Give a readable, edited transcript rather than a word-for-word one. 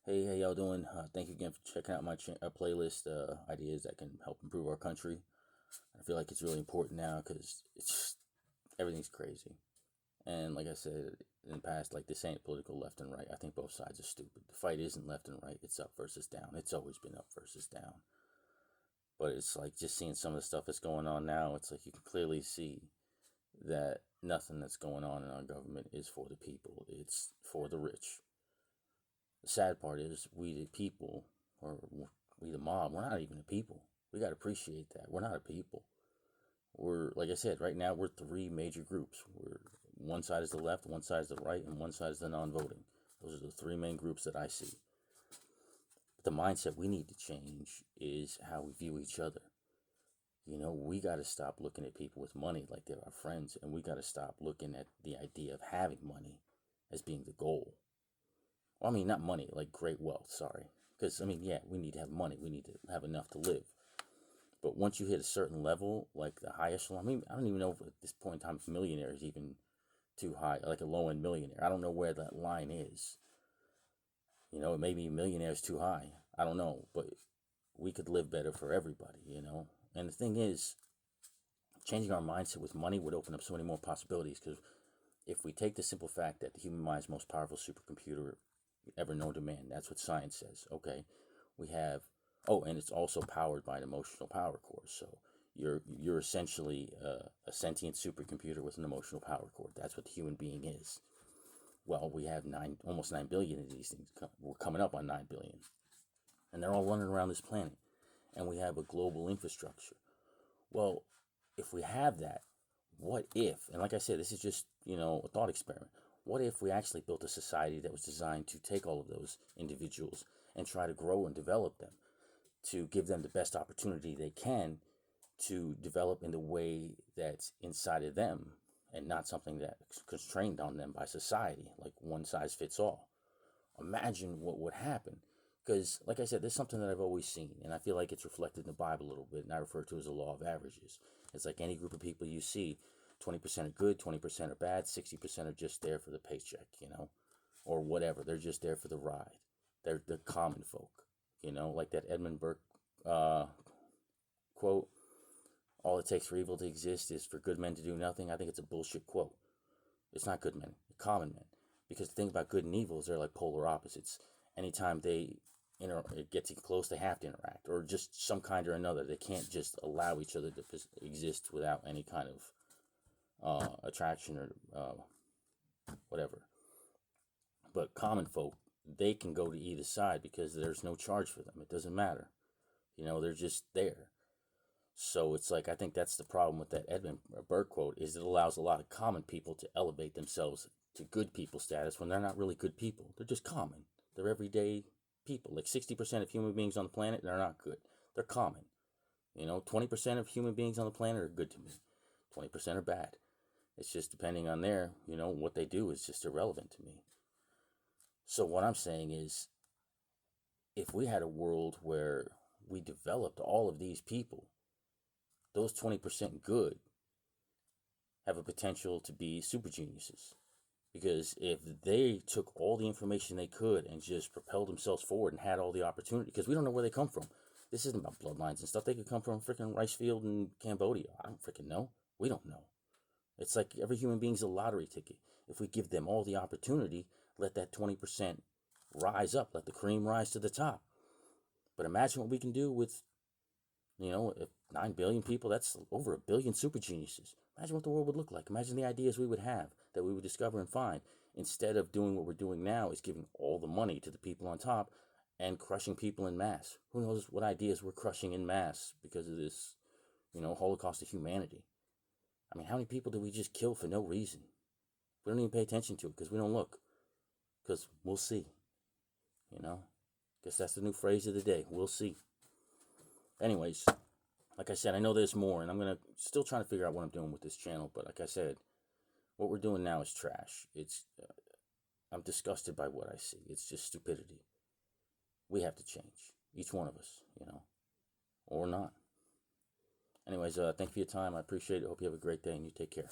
Hey, how y'all doing? Thank you again for checking out my playlist, ideas that can help improve our country. I feel like it's really important now because everything's crazy. And like I said in the past, like this ain't political left and right. I think both sides are stupid. The fight isn't left and right, it's up versus down. It's always been up versus down. But it's like just seeing some of the stuff that's going on now, it's like you can clearly see that nothing that's going on in our government is for the people, it's for the rich. The sad part is we the people, or we the mob, we're not even a people. We got to appreciate that. We're not a people. We're, like I said, right now we're three major groups. One side is the left, one side is the right, and one side is the non-voting. Those are the three main groups that I see. But the mindset we need to change is how we view each other. We got to stop looking at people with money like they're our friends, and we got to stop looking at the idea of having money as being the goal. Well, I mean, not money, like great wealth, sorry. Because, I mean, yeah, we need to have money. We need to have enough to live. But once you hit a certain level, like the highest one, I mean, I don't even know if at this point in time if millionaire is even too high, like a low-end millionaire. I don't know where that line is. It may be millionaire is too high. I don't know. But we could live better for everybody. And the thing is, changing our mindset with money would open up so many more possibilities. Because if we take the simple fact that the human mind is the most powerful supercomputer ever known to man. That's what science says. Okay, we have. Oh, and it's also powered by an emotional power core. So you're essentially a sentient supercomputer with an emotional power core. That's what the human being is. Well, we have almost 9 billion of these things. We're coming up on 9 billion, and they're all running around this planet. And we have a global infrastructure. Well, if we have that, what if? And like I said, this is just a thought experiment. What if we actually built a society that was designed to take all of those individuals and try to grow and develop them, to give them the best opportunity they can to develop in the way that's inside of them and not something that's constrained on them by society, like one size fits all? Imagine what would happen. Because, like I said, there's something that I've always seen, and I feel like it's reflected in the Bible a little bit, and I refer to it as the law of averages. It's like any group of people you see, 20% are good, 20% are bad, 60% are just there for the paycheck, or whatever. They're just there for the ride. They're common folk, like that Edmund Burke quote, all it takes for evil to exist is for good men to do nothing. I think it's a bullshit quote. It's not good men, common men. Because the thing about good and evil is they're like polar opposites. Anytime it gets close, they have to interact, or just some kind or another. They can't just allow each other to exist without any kind of attraction or whatever. But common folk, they can go to either side because there's no charge for them. It doesn't matter. They're just there. So it's like, I think that's the problem with that Edmund Burke quote, is it allows a lot of common people to elevate themselves to good people status when they're not really good people. They're just common. They're everyday people. Like 60% of human beings on the planet, they're not good. They're common. 20% of human beings on the planet are good to me. 20% are bad. It's just depending on what they do is just irrelevant to me. So what I'm saying is, if we had a world where we developed all of these people, those 20% good have a potential to be super geniuses. Because if they took all the information they could and just propelled themselves forward and had all the opportunity, because we don't know where they come from. This isn't about bloodlines and stuff. They could come from freaking rice field in Cambodia. I don't freaking know. We don't know. It's like every human being's a lottery ticket. If we give them all the opportunity, let that 20% rise up. Let the cream rise to the top. But imagine what we can do with, if 9 billion people, that's over 1 billion super geniuses. Imagine what the world would look like. Imagine the ideas we would have, that we would discover and find. Instead of doing what we're doing now, is giving all the money to the people on top and crushing people in mass. Who knows what ideas we're crushing in mass because of this, holocaust of humanity. I mean, how many people do we just kill for no reason? We don't even pay attention to it because we don't look. Because we'll see. Guess that's the new phrase of the day. We'll see. Anyways, like I said, I know there's more, and I'm going to still trying to figure out what I'm doing with this channel. But like I said, what we're doing now is trash. I'm disgusted by what I see. It's just stupidity. We have to change. Each one of us, or not. Anyways, thank you for your time. I appreciate it. Hope you have a great day, and you take care.